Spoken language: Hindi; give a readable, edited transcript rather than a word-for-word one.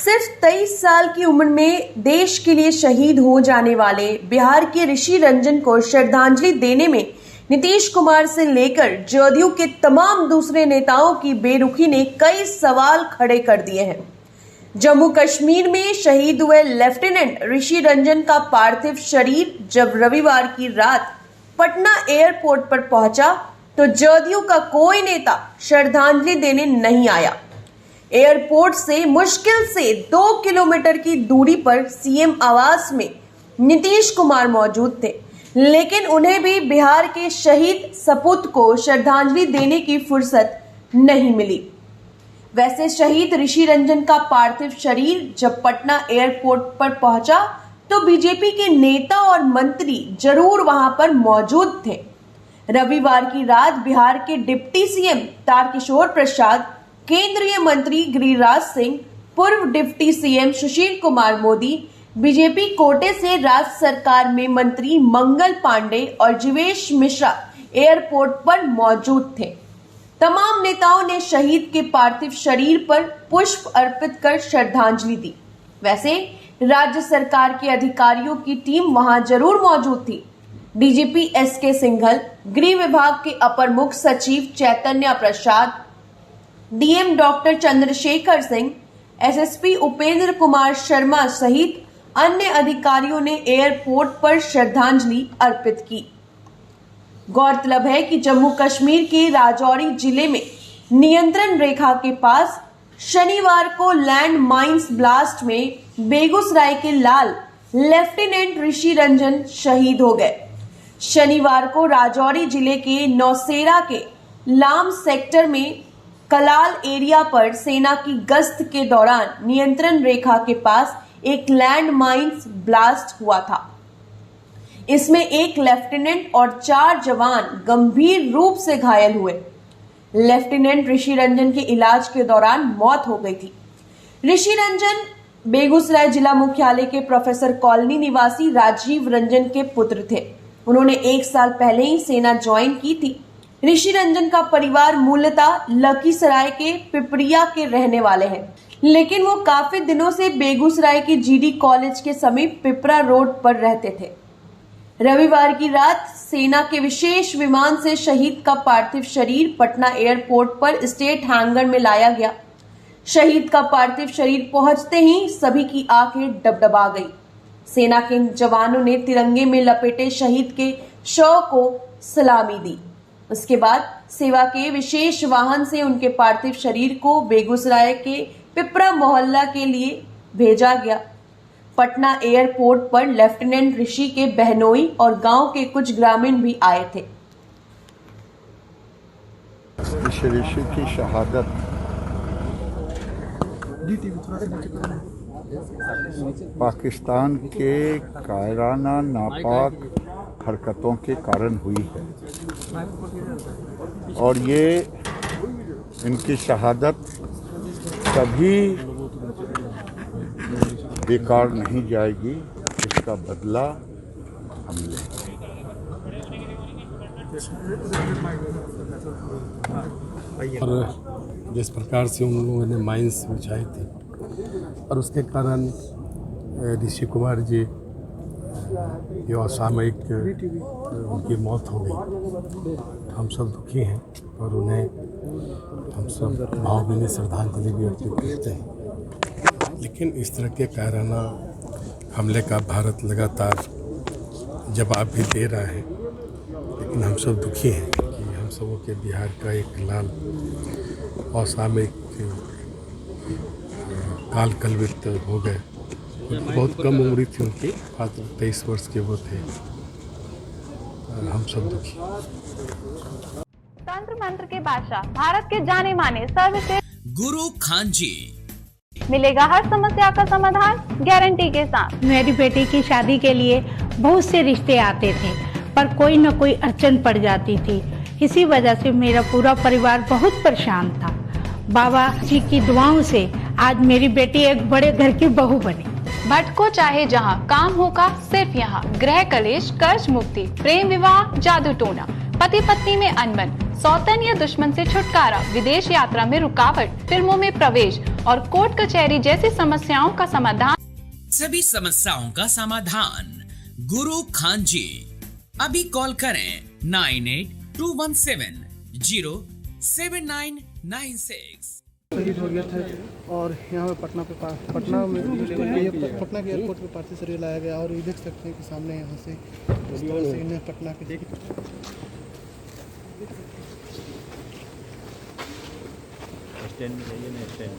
सिर्फ 23 साल की उम्र में देश के लिए शहीद हो जाने वाले बिहार के ऋषि रंजन को श्रद्धांजलि देने में नीतीश कुमार से लेकर जदयू के तमाम दूसरे नेताओं की बेरुखी ने कई सवाल खड़े कर दिए हैं। जम्मू कश्मीर में शहीद हुए लेफ्टिनेंट ऋषि रंजन का पार्थिव शरीर जब रविवार की रात पटना एयरपोर्ट पर पहुंचा तो जदयू का कोई नेता श्रद्धांजलि देने नहीं आया। एयरपोर्ट से मुश्किल से 2 किलोमीटर की दूरी पर सीएम आवास में नीतीश कुमार मौजूद थे, लेकिन उन्हें भी बिहार के शहीद सपूत को श्रद्धांजलि देने की फुर्सत नहीं मिली। वैसे शहीद ऋषि रंजन का पार्थिव शरीर जब पटना एयरपोर्ट पर पहुंचा तो बीजेपी के नेता और मंत्री जरूर वहां पर मौजूद थे। रविवार की रात बिहार के डिप्टी सीएम तारकिशोर प्रसाद, केंद्रीय मंत्री गिरिराज सिंह, पूर्व deputy CM Sushil Kumar Modi, BJP कोटे से राज्य सरकार में मंत्री मंगल पांडे और जीवेश मिश्रा एयरपोर्ट पर मौजूद थे। तमाम नेताओं ने शहीद के पार्थिव शरीर पर पुष्प अर्पित कर श्रद्धांजलि दी। वैसे राज्य सरकार के अधिकारियों की टीम वहां जरूर मौजूद थी। डीजीपी एसके सिंघल, गृह विभाग के अपर मुख्य सचिव Chaitanya Prasad, DM doctor Chandrashekhar Singh, SSP Upendra Kumar Sharma सहित अन्य अधिकारियों ने एयरपोर्ट पर श्रद्धांजलि अर्पित की। गौरतलब है कि जम्मू कश्मीर के राजौरी जिले में नियंत्रण रेखा के पास शनिवार को लैंड माइंस ब्लास्ट में बेगूसराय के लाल लेफ्टिनेंट ऋषि रंजन शहीद हो गए। शनिवार को राजौरी जिले के नौशेरा के लाम सेक्टर में कलाल एरिया पर सेना की गश्त के दौरान नियंत्रण रेखा के पास एक लैंड माइंस ब्लास्ट हुआ था। इसमें एक लेफ्टिनेंट और 4 जवान गंभीर रूप से घायल हुए। लेफ्टिनेंट ऋषि रंजन के इलाज के दौरान मौत हो गई थी। ऋषि रंजन बेगूसराय जिला मुख्यालय के प्रोफेसर कॉलोनी निवासी राजीव रंजन के पुत्र थे। उन्होंने 1 साल पहले ही सेना ज्वाइन की थी। ऋषि रंजन का परिवार मूलतः लखीसराय के पिपरिया के रहने वाले हैं, लेकिन वो काफी दिनों से बेगूसराय के जीडी कॉलेज के समीप पिपरा रोड पर रहते थे। रविवार की रात सेना के विशेष विमान से शहीद का पार्थिव शरीर पटना एयरपोर्ट पर स्टेट हैंगर में लाया गया। शहीद का पार्थिव शरीर पहुंचते ही सभी की आंखें डबडबा गई। सेना के जवानों ने तिरंगे में लपेटे शहीद के शव को सलामी दी। उसके बाद सेवा के विशेष वाहन से उनके पार्थिव शरीर को बेगूसराय के पिपरा मोहल्ला के लिए भेजा गया। पटना एयरपोर्ट पर लेफ्टिनेंट ऋषि के बहनोई और गांव के कुछ ग्रामीण भी आए थे। ऋषि की शहादत पाकिस्तान के कायराना नापाक हरकतों के कारण हुई है और ये इनकी शहादत कभी बेकार नहीं जाएगी। इसका बदला हम लेंगे। और जिस प्रकार से उन लोगों ने माइंस बिछाई थी और उसके कारण ऋषि कुमार जी ये असामयिक उनकी मौत हो गई। हम सब दुखी हैं और उन्हें हम सब भावभीनी श्रद्धांजलि भी अर्पित करते हैं। लेकिन इस तरह के कायराना हमले का भारत लगातार जवाब भी दे रहा है, लेकिन हम सब दुखी हैं कि हम सबों के बिहार का एक लाल असामयिक काल कलवित हो गए। बहुत कम उम्र थी उनकी, 23 वर्ष के वो थे। हम सब दुखी। तंत्र मंत्र के बादशाह, भारत के जाने माने सर्वश्रेष्ठ गुरु खान जी, मिलेगा हर समस्या का समाधान गारंटी के साथ। मेरी बेटी की शादी के लिए बहुत से रिश्ते आते थे, पर कोई न कोई अड़चन पड़ जाती थी। इसी वजह से मेरा पूरा परिवार बहुत परेशान था। बाबा जी की दुआओं से आज मेरी बेटी एक बड़े घर की बहू बनी। भटको चाहे जहां, काम होगा सिर्फ यहाँ। गृह कलेश, कर्ज मुक्ति, प्रेम विवाह, जादू टोना, पति पत्नी में अनबन, सौतन या दुश्मन से छुटकारा, विदेश यात्रा में रुकावट, फिल्मों में प्रवेश और कोर्ट कचहरी जैसी समस्याओं का समाधान। सभी समस्याओं का समाधान गुरु खान जी। अभी कॉल करें 9821707996। शहीद हो गया था और यहाँ पे पटना में पटना के एयरपोर्ट पे पार्थिव शरीर लाया गया और ये देख सकते हैं कि सामने यहाँ से इस तरह से इन्हें पटना के स्टैंड में जाइए ना, स्टैंड